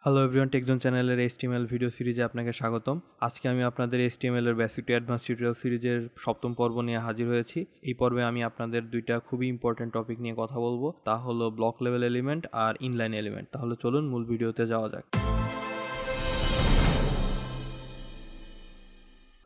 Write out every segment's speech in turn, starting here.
Hello everyone, TechZone চ্যানেলের HTML video সিরিজে আপনাকে স্বাগতম। আজকে আমি আপনাদের HTML এর বেসিক টু অ্যাডভান্স টিউটোরিয়াল সিরিজের সপ্তম পর্ব নিয়ে হাজির হয়েছি। এই পর্বে আমি আপনাদের দুইটা খুবই ইম্পর্টেন্ট টপিক নিয়ে কথা বলবো, তা হলো ব্লক লেভেল এলিমেন্ট আর ইনলাইন এলিমেন্ট। তাহলে চলুন মূল ভিডিওতে যাওয়া যাক।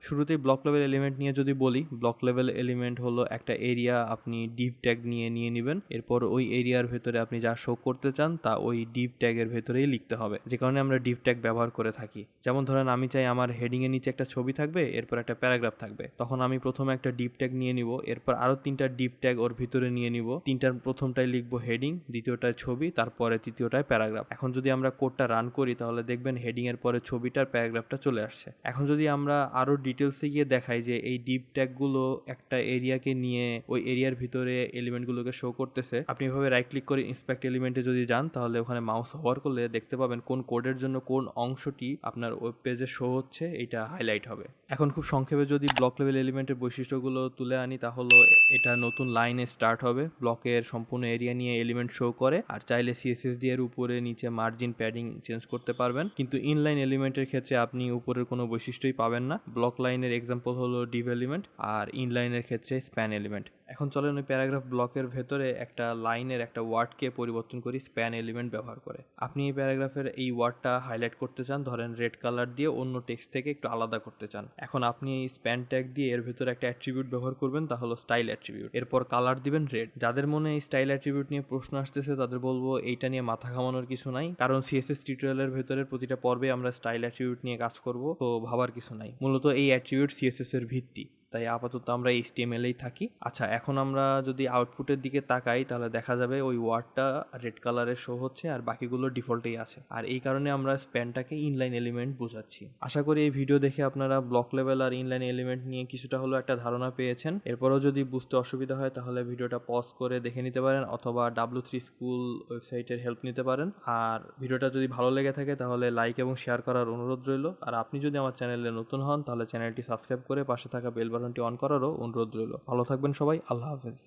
শুরুতেই ব্লক লেভেল এলিমেন্ট নিয়ে যদি বলি, ব্লক লেভেল এলিমেন্ট হলো একটা এরিয়া আপনি ডিভ ট্যাগ নিয়ে নেবেন। এরপর ওই এরিয়ার ভেতরে আপনি যা শো করতে চান তা ওই ডিভ ট্যাগের ভেতরেই লিখতে হবে, যে কারণে আমরা ডিভ ট্যাগ ব্যবহার করে থাকি। যেমন ধরেন আমি চাই আমার হেডিং এর নিচে একটা ছবি থাকবে, এরপর একটা প্যারাগ্রাফ থাকবে, তখন আমি প্রথমে একটা ডিভ ট্যাগ নিয়ে নিব, এরপর আরো তিনটা ডিভ ট্যাগ ওর ভিতরে নিয়ে নিব। তিনটার প্রথমটায় লিখবো হেডিং, দ্বিতীয়টায় ছবি, তারপরে তৃতীয়টায় প্যারাগ্রাফ। এখন যদি আমরা কোডটা রান করি তাহলে দেখবেন হেডিং এর পরে ছবিটার প্যারাগ্রাফটা চলে আসছে। এখন যদি আমরা আরো ডিটেলসে গিয়ে দেখাই যে এই ডিভ ট্যাগগুলো একটা এরিয়াকে নিয়ে ওই এরিয়ার ভিতরে এলিমেন্টগুলোকে শো করতেছে, আপনি এভাবে রাইট ক্লিক করে ইন্সপেক্ট এলিমেন্টে যদি যান তাহলে ওখানে মাউস হোভার করলে দেখতে পাবেন কোন কোডের জন্য কোন অংশটি আপনার ওয়েব পেজে শো হচ্ছে, এটা হাইলাইট হবে। এখন খুব সংক্ষেপে যদি ব্লক লেভেল এলিমেন্টের বৈশিষ্ট্যগুলো তুলে আনি তাহলে এটা নতুন লাইনে স্টার্ট হবে, ব্লকের সম্পূর্ণ এরিয়া নিয়ে এলিমেন্ট শো করে, আর চাইলে সিএসএস দিয়ে এর উপরে নিচে মার্জিন প্যাডিং চেঞ্জ করতে পারবেন। কিন্তু ইনলাইন এলিমেন্টের ক্ষেত্রে আপনি উপরের কোনো বৈশিষ্ট্যই পাবেন না। ব্লক লাইনের এক্সাম্পল হলো ডিভ এলিমেন্ট, আর ইনলাইনের ক্ষেত্রে স্প্যান এলিমেন্ট। এখন চলেন ওই প্যারাগ্রাফ ব্লকের ভেতরে একটা লাইনের একটা ওয়ার্ডকে পরিবর্তন করি স্প্যান এলিমেন্ট ব্যবহার করে। আপনি এই প্যারাগ্রাফের এই ওয়ার্ডটা হাইলাইট করতে চান, ধরেন রেড কালার দিয়ে অন্য টেক্সট থেকে একটু আলাদা করতে চান। এখন আপনি এই স্প্যান ট্যাগ দিয়ে এর ভেতরে একটা অ্যাট্রিবিউট ব্যবহার করবেন, তা হলো স্টাইল অ্যাট্রিবিউট। এরপর কালার দিবেন রেড। যাদের মনে এই স্টাইল অ্যাট্রিবিউট নিয়ে প্রশ্ন আসতেছে তাদের বলবো এইটা নিয়ে মাথা ঘামানোর কিছু নাই, কারণ সিএসএস টিউটোরিয়ালের ভেতরে প্রতিটা পর্বে আমরা স্টাইল অ্যাট্রিবিউট নিয়ে কাজ করব, তো ভাবার কিছু নাই। মূলত এই অ্যাট্রিবিউট সিএসএস এর ভিত্তি, তাই আপাতত আমরা HTML-এই থাকি। আচ্ছা, এখন আমরা যদি আউটপুটের দিকে তাকাই তাহলে দেখা যাবে ওই ওয়ার্ডটা রেড কালারের শো হচ্ছে আর বাকিগুলো ডিফল্টেই আছে, আর এই কারণে আমরা স্প্যানটাকে ইনলাইন এলিমেন্ট বোঝাচ্ছি। আশা করি এই ভিডিও দেখে আপনারা ব্লক লেভেল আর ইনলাইন এলিমেন্ট নিয়ে কিছুটা হলো একটা ধারণা পেয়েছেন। এরপরও যদি বুঝতে অসুবিধা হয় তাহলে ভিডিওটা পজ করে দেখে নিতে পারেন, অথবা W3 স্কুল ওয়েবসাইটের হেল্প নিতে পারেন। আর ভিডিওটা যদি ভালো লেগে থাকে তাহলে লাইক এবং শেয়ার করার অনুরোধ রইল। আর আপনি যদি আমার চ্যানেলে নতুন হন তাহলে চ্যানেলটি সাবস্ক্রাইব করে পাশে থাকা বেল বাটনটি অন করারও অনুরোধ রইল। ভালো থাকবেন সবাই, আল্লাহ হাফেজ।